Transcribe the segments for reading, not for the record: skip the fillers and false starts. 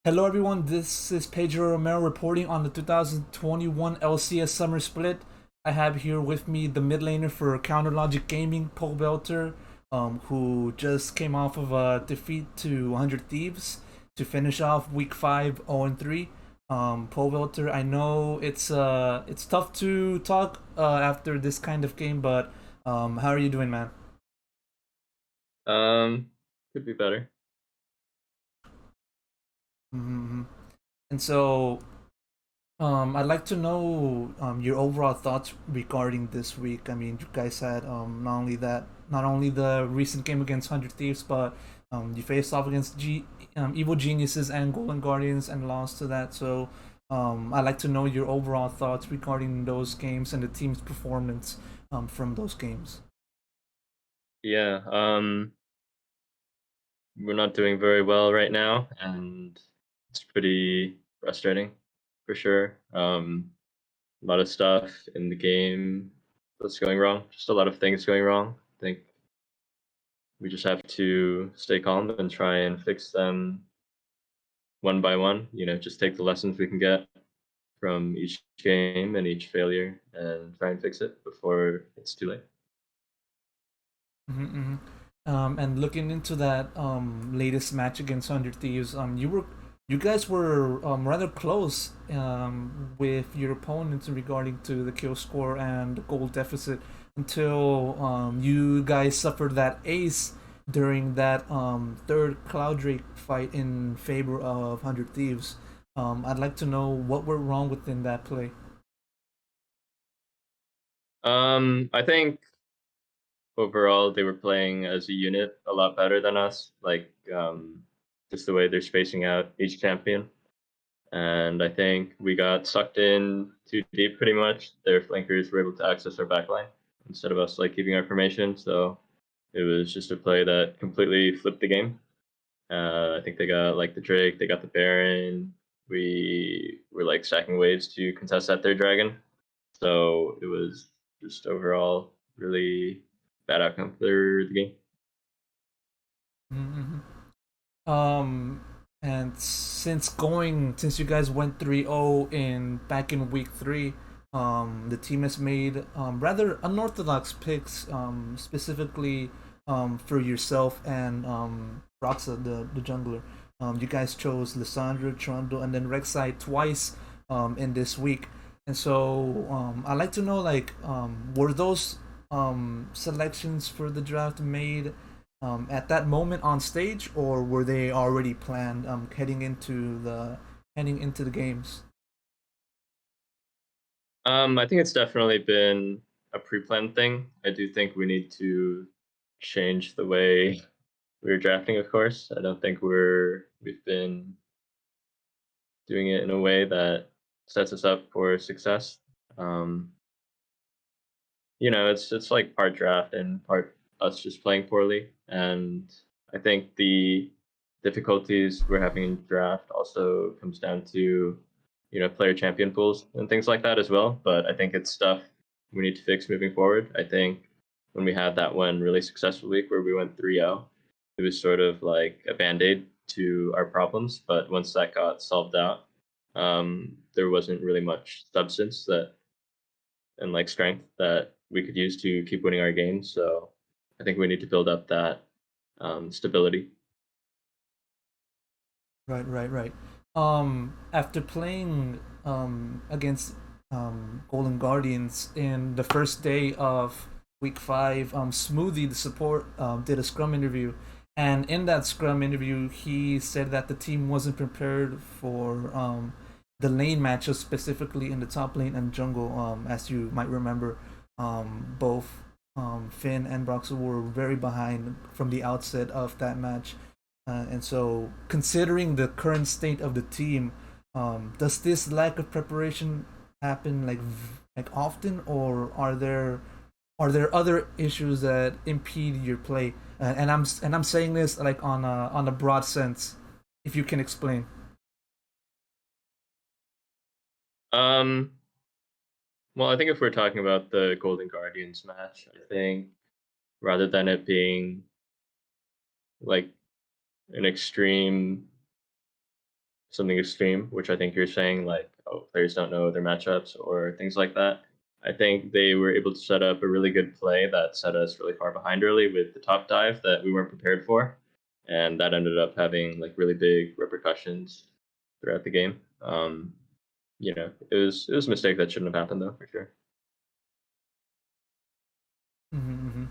Hello everyone, this is Pedro Romero reporting on the 2021 LCS Summer Split. I have here with me the mid laner for Counter Logic Gaming, Pobelter, who just came off of a defeat to 100 Thieves to finish off Week 5 0-3. Pobelter, I know it's tough to talk after this kind of game, but how are you doing, man? Um, could be better. Mm-hmm. And so I'd like to know your overall thoughts regarding this week. I mean, you guys had not only the recent game against Hundred Thieves, but you faced off against Evil Geniuses and Golden Guardians and lost to that. So I'd like to know your overall thoughts regarding those games and the team's performance from those games. Yeah, we're not doing very well right now, and it's pretty frustrating for sure. A lot of stuff in the game that's going wrong. Just a lot of things going wrong. I think we just have to stay calm and try and fix them one by one. Just take the lessons we can get from each game and each failure and try and fix it before it's too late. Mm-hmm. And looking into that latest match against Hundred Thieves, you guys were rather close with your opponents regarding to the kill score and the goal deficit until you guys suffered that ace during that third Cloud Drake fight in favor of Hundred Thieves. I'd like to know what went wrong within that play. I think overall they were playing as a unit a lot better than us. Just the way they're spacing out each champion. And I think we got sucked in too deep pretty much. Their flankers were able to access our backline instead of us keeping our formation. So it was just a play that completely flipped the game. I think they got the Drake, they got the Baron. We were stacking waves to contest that third dragon. So it was just overall really bad outcome for the game. Mm-hmm. Um, and since you guys went 3-0 in back in week 3, the team has made rather unorthodox picks, specifically for yourself and Roxa, the jungler. You guys chose Lissandra, Trundle, and then Rek'Sai twice in this week. And so I'd like to know, were those selections for the draft made at that moment on stage, or were they already planned heading into the games? I think it's definitely been a pre-planned thing. I do think we need to change the way we're drafting, of course. I don't think we've been doing it in a way that sets us up for success. Um, it's like part draft and part us just playing poorly. And I think the difficulties we're having in draft also comes down to, player champion pools and things like that as well. But I think it's stuff we need to fix moving forward. I think when we had that one really successful week where we went 3-0, it was sort of like a band-aid to our problems. But once that got solved out, there wasn't really much substance that and strength that we could use to keep winning our games. So I think we need to build up that stability. Right, right, right. After playing against Golden Guardians in the first day of week 5, Smoothie, the support, did a scrum interview. And in that scrum interview, he said that the team wasn't prepared for the lane matches, specifically in the top lane and jungle. As you might remember, both Finn and Broxel were very behind from the outset of that match. And so, considering the current state of the team, does this lack of preparation happen like often, or are there other issues that impede your play? And I'm saying this like on a broad sense, if you can explain. Um, well, I think if we're talking about the Golden Guardians match, I think rather than it being like an extreme something extreme, which I think you're saying, like, oh, players don't know their matchups or things like that. I think they were able to set up a really good play that set us really far behind early with the top dive that we weren't prepared for, and that ended up having like really big repercussions throughout the game. It was a mistake that shouldn't have happened though, for sure. Mm-hmm.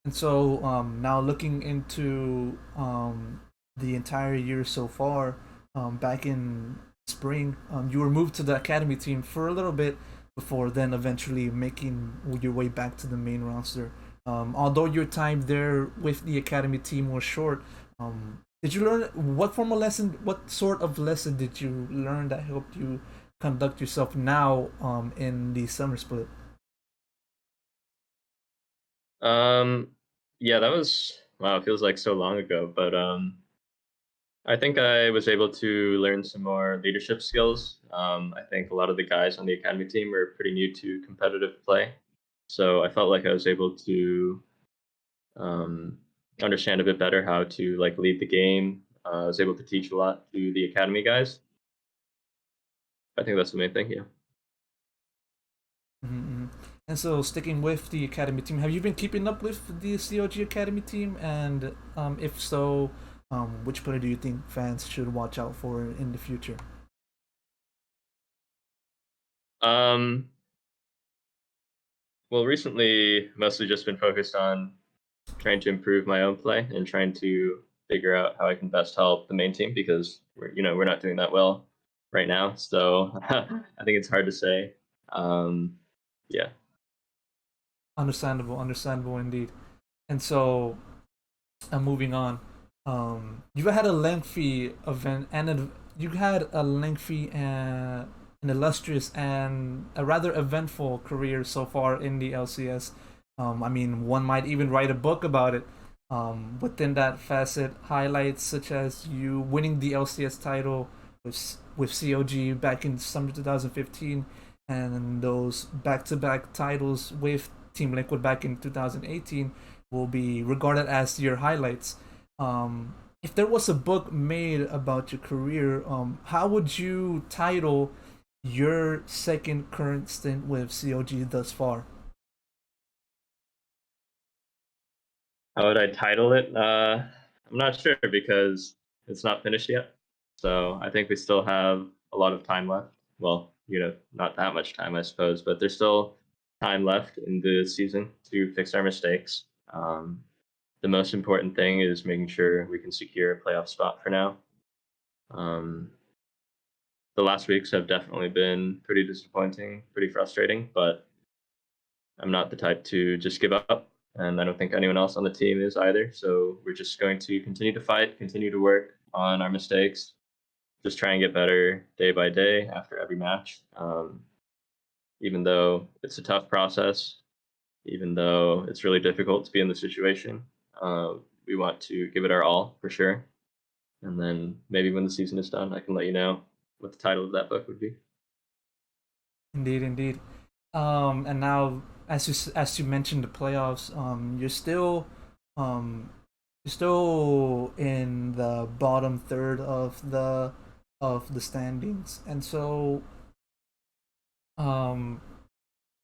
And so now looking into the entire year so far, back in spring, you were moved to the academy team for a little bit before then eventually making your way back to the main roster. Although your time there with the academy team was short, did you learn what form of lesson? What sort of lesson did you learn that helped you conduct yourself now in the summer split? Um, yeah, that was wow. It feels like so long ago, but I think I was able to learn some more leadership skills. I think a lot of the guys on the academy team were pretty new to competitive play, so I felt like I was able to um, understand a bit better how to like lead the game. I was able to teach a lot to the academy guys. I think that's the main thing. Yeah. Mm-hmm. And so, sticking with the academy team, have you been keeping up with the CLG academy team? And if so, which player do you think fans should watch out for in the future? Um, well, recently mostly just been focused on trying to improve my own play and trying to figure out how I can best help the main team because we're not doing that well right now. So I think it's hard to say. Um, yeah. Understandable, understandable indeed. And so, moving on, you had a lengthy event you had a lengthy an illustrious and a rather eventful career so far in the LCS. I mean, one might even write a book about it. Within that facet, highlights such as you winning the LCS title with COG back in summer 2015, and those back-to-back titles with Team Liquid back in 2018 will be regarded as your highlights. If there was a book made about your career, how would you title your second current stint with COG thus far? How would I title it? I'm not sure because it's not finished yet. So I think we still have a lot of time left. Well, not that much time, I suppose, but there's still time left in the season to fix our mistakes. The most important thing is making sure we can secure a playoff spot for now. Um, the last weeks have definitely been pretty disappointing, pretty frustrating, but I'm not the type to just give up, and I don't think anyone else on the team is either. So we're just going to continue to fight, continue to work on our mistakes, just try and get better day by day after every match. Even though it's a tough process, even though it's really difficult to be in the situation, we want to give it our all for sure. And then maybe when the season is done, I can let you know what the title of that book would be. Indeed, indeed. And now, as you mentioned, the playoffs. Um, you're still in the bottom third of the standings, and so um,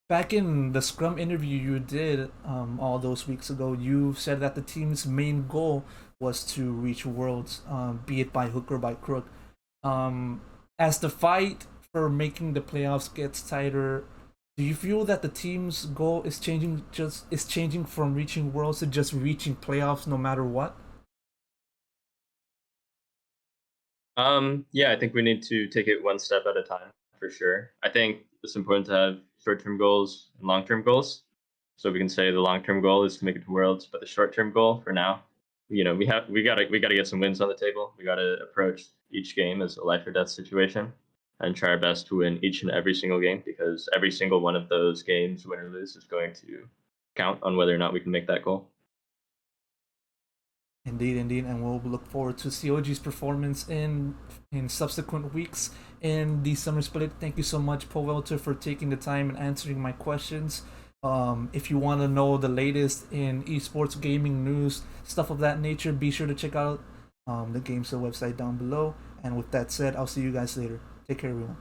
back in the Scrum interview you did all those weeks ago, you said that the team's main goal was to reach Worlds, be it by hook or by crook. Um, as the fight for making the playoffs gets tighter, do you feel that the team's goal is changing from reaching Worlds to just reaching playoffs no matter what? Yeah, I think we need to take it one step at a time for sure. I think it's important to have short-term goals and long-term goals. So we can say the long-term goal is to make it to Worlds, but the short-term goal for now, we gotta get some wins on the table. We gotta approach each game as a life or death situation and try our best to win each and every single game because every single one of those games, win or lose, is going to count on whether or not we can make that goal. Indeed, indeed, and we'll look forward to COG's performance in subsequent weeks in the summer split. Thank you so much, Powelter, for taking the time and answering my questions. If you want to know the latest in esports gaming news, stuff of that nature, be sure to check out the Gamezo website down below. And with that said, I'll see you guys later. Take care, everyone.